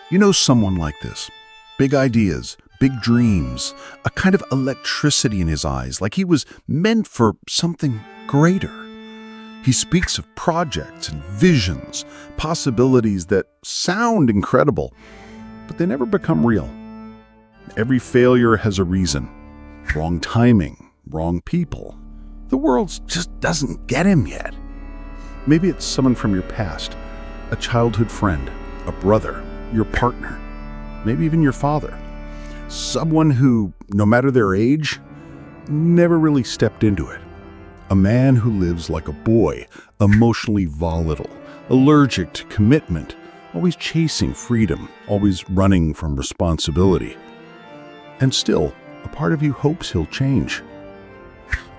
You know someone like this. Big ideas, big dreams, a kind of electricity in his eyes, like he was meant for something greater. He speaks of projects and visions, possibilities that sound incredible, but they never become real. Every failure has a reason. Wrong timing, wrong people. The world just doesn't get him yet. Maybe it's someone from your past, a childhood friend, a brother, your partner, maybe even your father. Someone who, no matter their age, never really stepped into it. A man who lives like a boy, emotionally volatile, allergic to commitment, always chasing freedom, always running from responsibility. And still, a part of you hopes he'll change.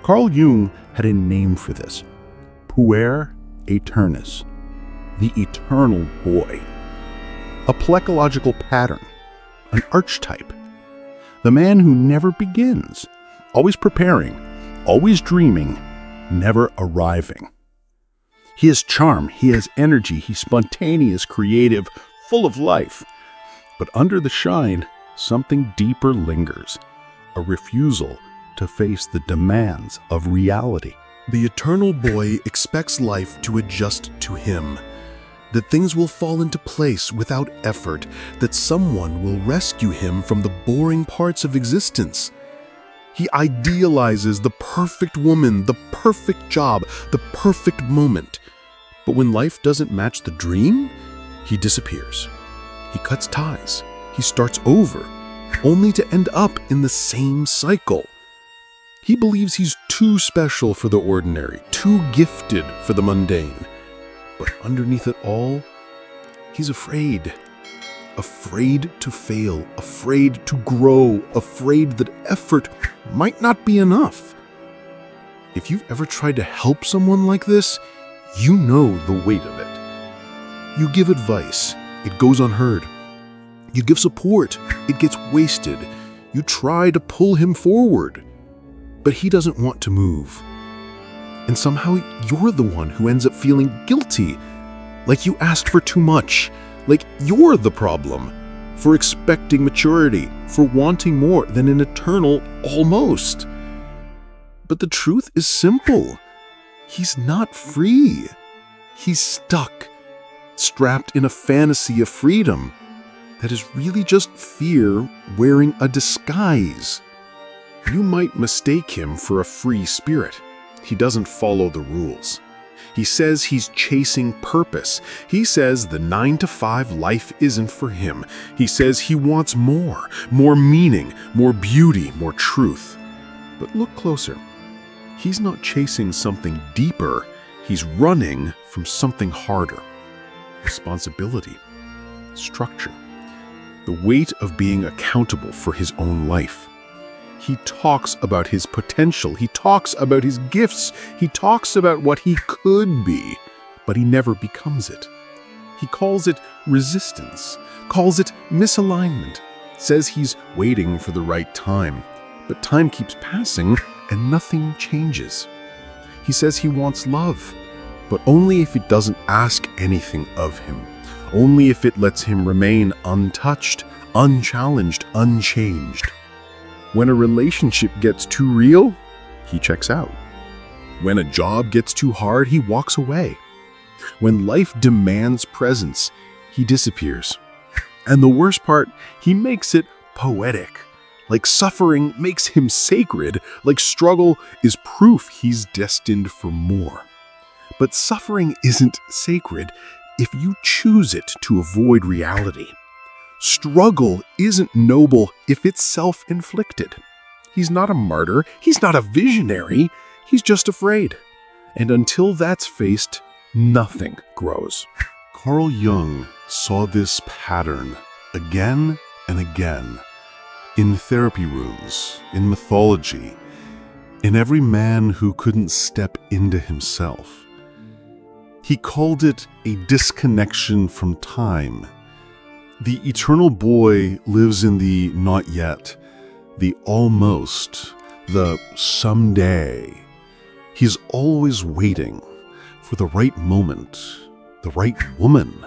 Carl Jung had a name for this: Puer Aeternus, the eternal boy. A psychological pattern, an archetype. The man who never begins, always preparing, always dreaming, never arriving. He has charm, he has energy, he's spontaneous, creative, full of life. But under the shine, something deeper lingers, a refusal to face the demands of reality. The eternal boy expects life to adjust to him, that things will fall into place without effort, that someone will rescue him from the boring parts of existence. He idealizes the perfect woman, the perfect job, the perfect moment. But when life doesn't match the dream, he disappears. He cuts ties. He starts over, only to end up in the same cycle. He believes he's too special for the ordinary, too gifted for the mundane. But underneath it all, he's afraid. Afraid to fail, afraid to grow, afraid that effort might not be enough. If you've ever tried to help someone like this, you know the weight of it. You give advice, it goes unheard. You give support, it gets wasted. You try to pull him forward, but he doesn't want to move. And somehow you're the one who ends up feeling guilty, like you asked for too much, like you're the problem, for expecting maturity, for wanting more than an eternal almost. But the truth is simple. He's not free. He's stuck, strapped in a fantasy of freedom that is really just fear wearing a disguise. You might mistake him for a free spirit. He doesn't follow the rules. He says he's chasing purpose. He says the 9-to-5 life isn't for him. He says he wants more meaning, more beauty, more truth. But look closer. He's not chasing something deeper. He's running from something harder. Responsibility, structure, the weight of being accountable for his own life. He talks about his potential. He talks about his gifts. He talks about what he could be, but he never becomes it. He calls it resistance, calls it misalignment, says he's waiting for the right time, but time keeps passing and nothing changes. He says he wants love, but only if it doesn't ask anything of him, only if it lets him remain untouched, unchallenged, unchanged. When a relationship gets too real, he checks out. When a job gets too hard, he walks away. When life demands presence, he disappears. And the worst part, he makes it poetic. Like suffering makes him sacred, like struggle is proof he's destined for more. But suffering isn't sacred if you choose it to avoid reality. Struggle isn't noble if it's self-inflicted. He's not a martyr, he's not a visionary, he's just afraid. And until that's faced, nothing grows. Carl Jung saw this pattern again and again in therapy rooms, in mythology, in every man who couldn't step into himself. He called it a disconnection from time. The eternal boy lives in the not yet, the almost, the someday. He's always waiting for the right moment, the right woman,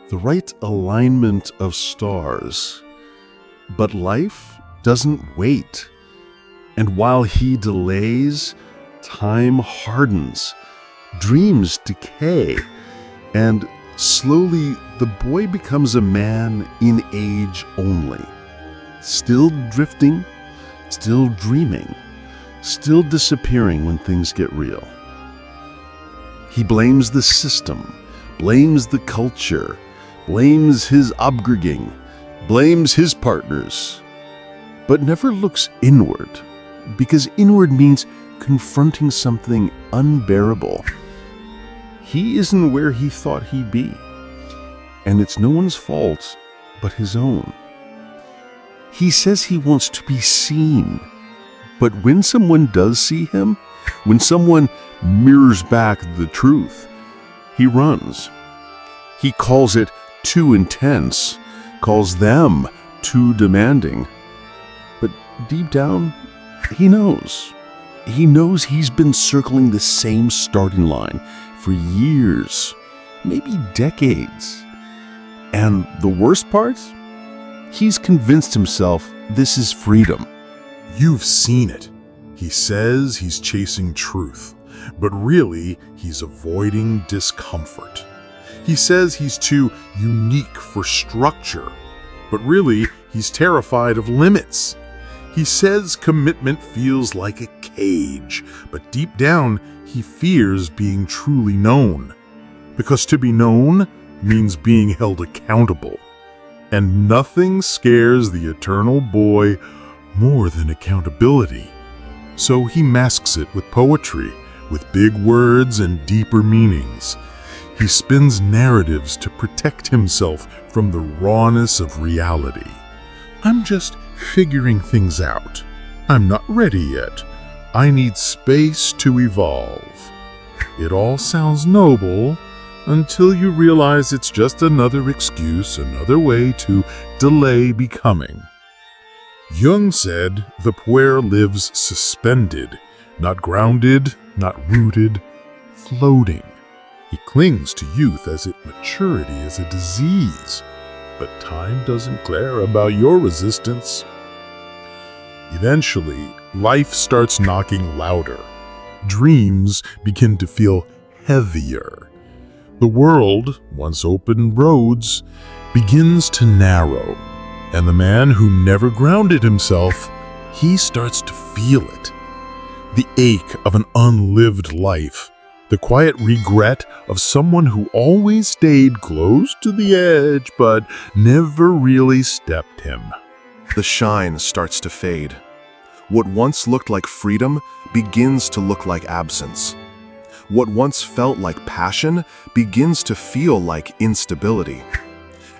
the right alignment of stars. But life doesn't wait. And while he delays, time hardens, dreams decay, and slowly the boy becomes a man in age only. Still drifting, still dreaming, still disappearing when things get real. He blames the system, blames the culture, blames his upbringing, blames his partners, but never looks inward, because inward means confronting something unbearable. He isn't where he thought he'd be, and it's no one's fault but his own. He says he wants to be seen, but when someone does see him, when someone mirrors back the truth, he runs. He calls it too intense, calls them too demanding. But deep down, he knows. He knows he's been circling the same starting line for years, maybe decades. And the worst part? He's convinced himself this is freedom. You've seen it. He says he's chasing truth, but really he's avoiding discomfort. He says he's too unique for structure, but really he's terrified of limits. He says commitment feels like a cage, but deep down he fears being truly known. Because to be known means being held accountable. And nothing scares the eternal boy more than accountability. So he masks it with poetry, with big words and deeper meanings. He spins narratives to protect himself from the rawness of reality. I'm just figuring things out. I'm not ready yet. I need space to evolve. It all sounds noble until you realize it's just another excuse, another way to delay becoming. Jung said the puer lives suspended, not grounded, not rooted, floating. He clings to youth as if maturity is a disease, but time doesn't care about your resistance. Eventually, life starts knocking louder. Dreams begin to feel heavier. The world, once open roads, begins to narrow, and the man who never grounded himself, he starts to feel it. The ache of an unlived life, the quiet regret of someone who always stayed close to the edge but never really stepped him. The shine starts to fade. What once looked like freedom begins to look like absence. What once felt like passion begins to feel like instability.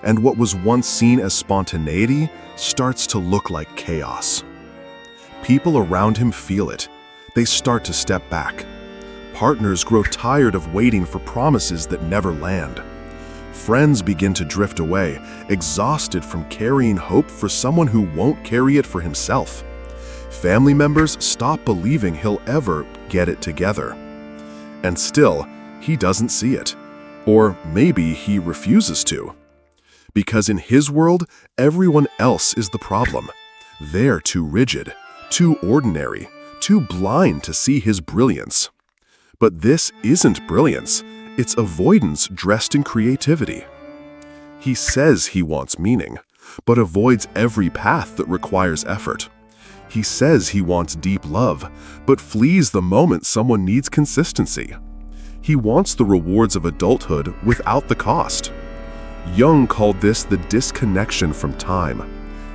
And what was once seen as spontaneity starts to look like chaos. People around him feel it. They start to step back. Partners grow tired of waiting for promises that never land. Friends begin to drift away, exhausted from carrying hope for someone who won't carry it for himself. Family members stop believing he'll ever get it together. And still, he doesn't see it. Or maybe he refuses to. Because in his world, everyone else is the problem. They're too rigid, too ordinary, too blind to see his brilliance. But this isn't brilliance, it's avoidance dressed in creativity. He says he wants meaning, but avoids every path that requires effort. He says he wants deep love, but flees the moment someone needs consistency. He wants the rewards of adulthood without the cost. Jung called this the disconnection from time.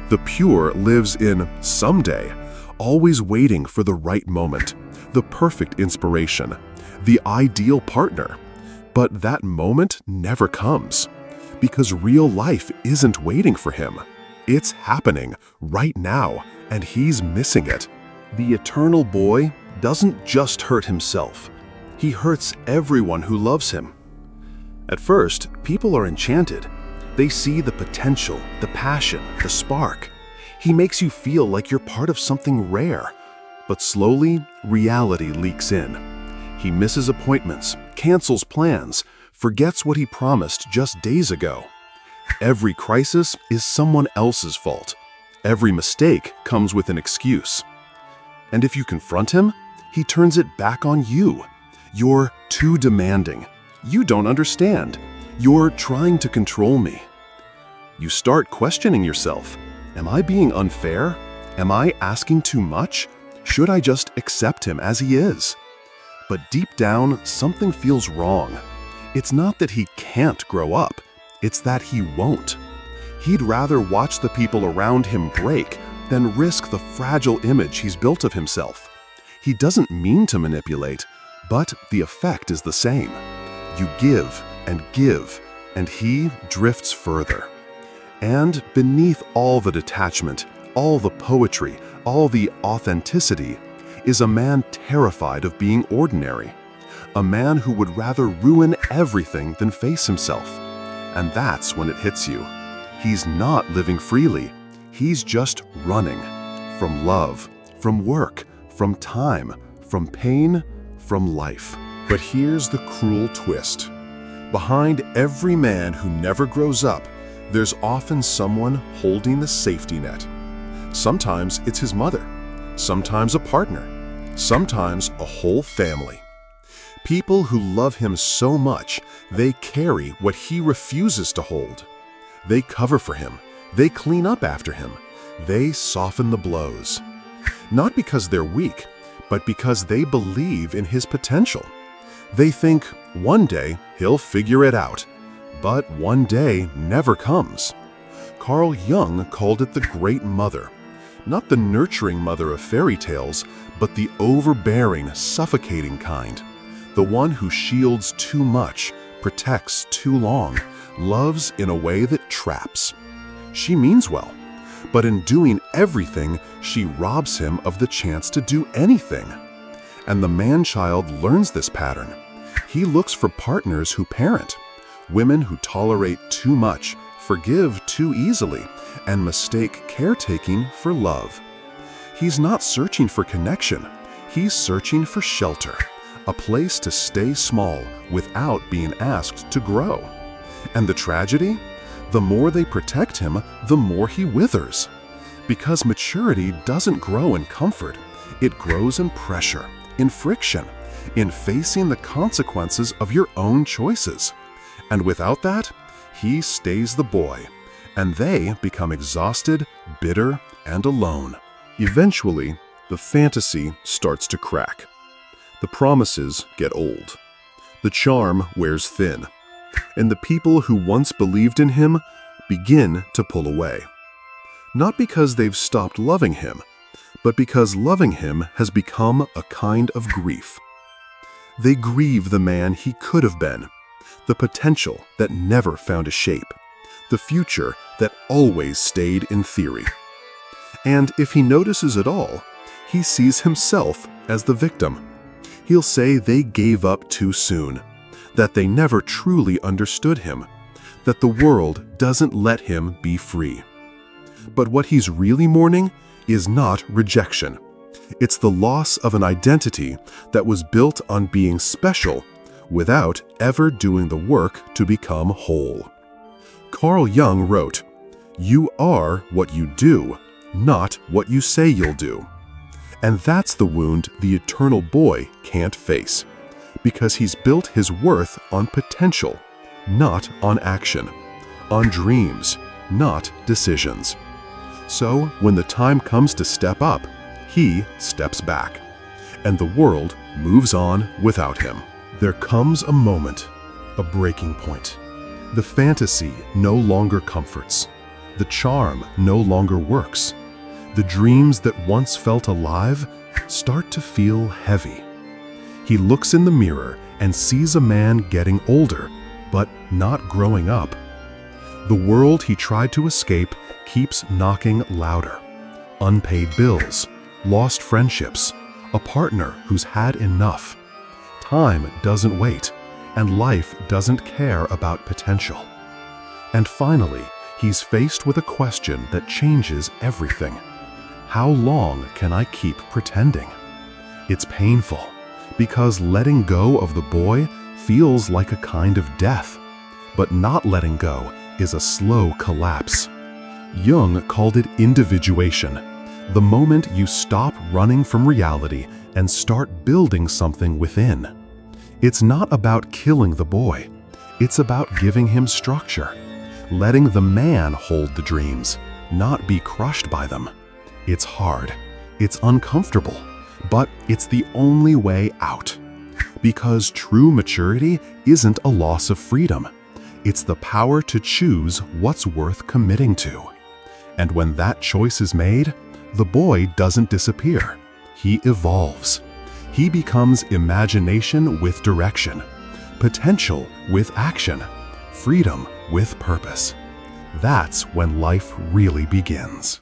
The pure lives in someday, always waiting for the right moment, the perfect inspiration, the ideal partner. But that moment never comes, because real life isn't waiting for him. It's happening right now, and he's missing it. The eternal boy doesn't just hurt himself. He hurts everyone who loves him. At first, people are enchanted. They see the potential, the passion, the spark. He makes you feel like you're part of something rare. But slowly, reality leaks in. He misses appointments, cancels plans, forgets what he promised just days ago. Every crisis is someone else's fault. Every mistake comes with an excuse. And if you confront him, he turns it back on you. You're too demanding. You don't understand. You're trying to control me. You start questioning yourself. Am I being unfair? Am I asking too much? Should I just accept him as he is? But deep down, something feels wrong. It's not that he can't grow up. It's that he won't. He'd rather watch the people around him break than risk the fragile image he's built of himself. He doesn't mean to manipulate, but the effect is the same. You give, and he drifts further. And beneath all the detachment, all the poetry, all the authenticity, is a man terrified of being ordinary. A man who would rather ruin everything than face himself. And that's when it hits you. He's not living freely. He's just running. From love, from work, from time, from pain, from life. But here's the cruel twist. Behind every man who never grows up, there's often someone holding the safety net. Sometimes it's his mother, sometimes a partner, sometimes a whole family. People who love him so much, they carry what he refuses to hold. They cover for him, they clean up after him, they soften the blows. Not because they're weak, but because they believe in his potential. They think one day he'll figure it out, but one day never comes. Carl Jung called it the Great Mother, not the nurturing mother of fairy tales, but the overbearing, suffocating kind. The one who shields too much, protects too long, loves in a way that traps. She means well, but in doing everything, she robs him of the chance to do anything. And the man-child learns this pattern. He looks for partners who parent, women who tolerate too much, forgive too easily, and mistake caretaking for love. He's not searching for connection. He's searching for shelter, a place to stay small without being asked to grow. And the tragedy? The more they protect him, the more he withers. Because maturity doesn't grow in comfort. It grows in pressure, in friction, in facing the consequences of your own choices. And without that, he stays the boy, and they become exhausted, bitter, and alone. Eventually, the fantasy starts to crack. The promises get old. The charm wears thin. And the people who once believed in him begin to pull away. Not because they've stopped loving him, but because loving him has become a kind of grief. They grieve the man he could have been, the potential that never found a shape, the future that always stayed in theory. And if he notices at all, he sees himself as the victim. He'll say they gave up too soon, that they never truly understood him, that the world doesn't let him be free. But what he's really mourning is not rejection. It's the loss of an identity that was built on being special without ever doing the work to become whole. Carl Jung wrote, "You are what you do, not what you say you'll do." And that's the wound the eternal boy can't face, because he's built his worth on potential, not on action, on dreams, not decisions. So when the time comes to step up, he steps back, and the world moves on without him. There comes a moment, a breaking point. The fantasy no longer comforts. The charm no longer works. The dreams that once felt alive start to feel heavy. He looks in the mirror and sees a man getting older, but not growing up. The world he tried to escape keeps knocking louder. Unpaid bills, lost friendships, a partner who's had enough. Time doesn't wait, and life doesn't care about potential. And finally, he's faced with a question that changes everything. How long can I keep pretending? It's painful, because letting go of the boy feels like a kind of death. But not letting go is a slow collapse. Jung called it individuation, the moment you stop running from reality and start building something within. It's not about killing the boy. It's about giving him structure, letting the man hold the dreams, not be crushed by them. It's hard, it's uncomfortable, but it's the only way out. Because true maturity isn't a loss of freedom. It's the power to choose what's worth committing to. And when that choice is made, the boy doesn't disappear. He evolves. He becomes imagination with direction, potential with action, freedom with purpose. That's when life really begins.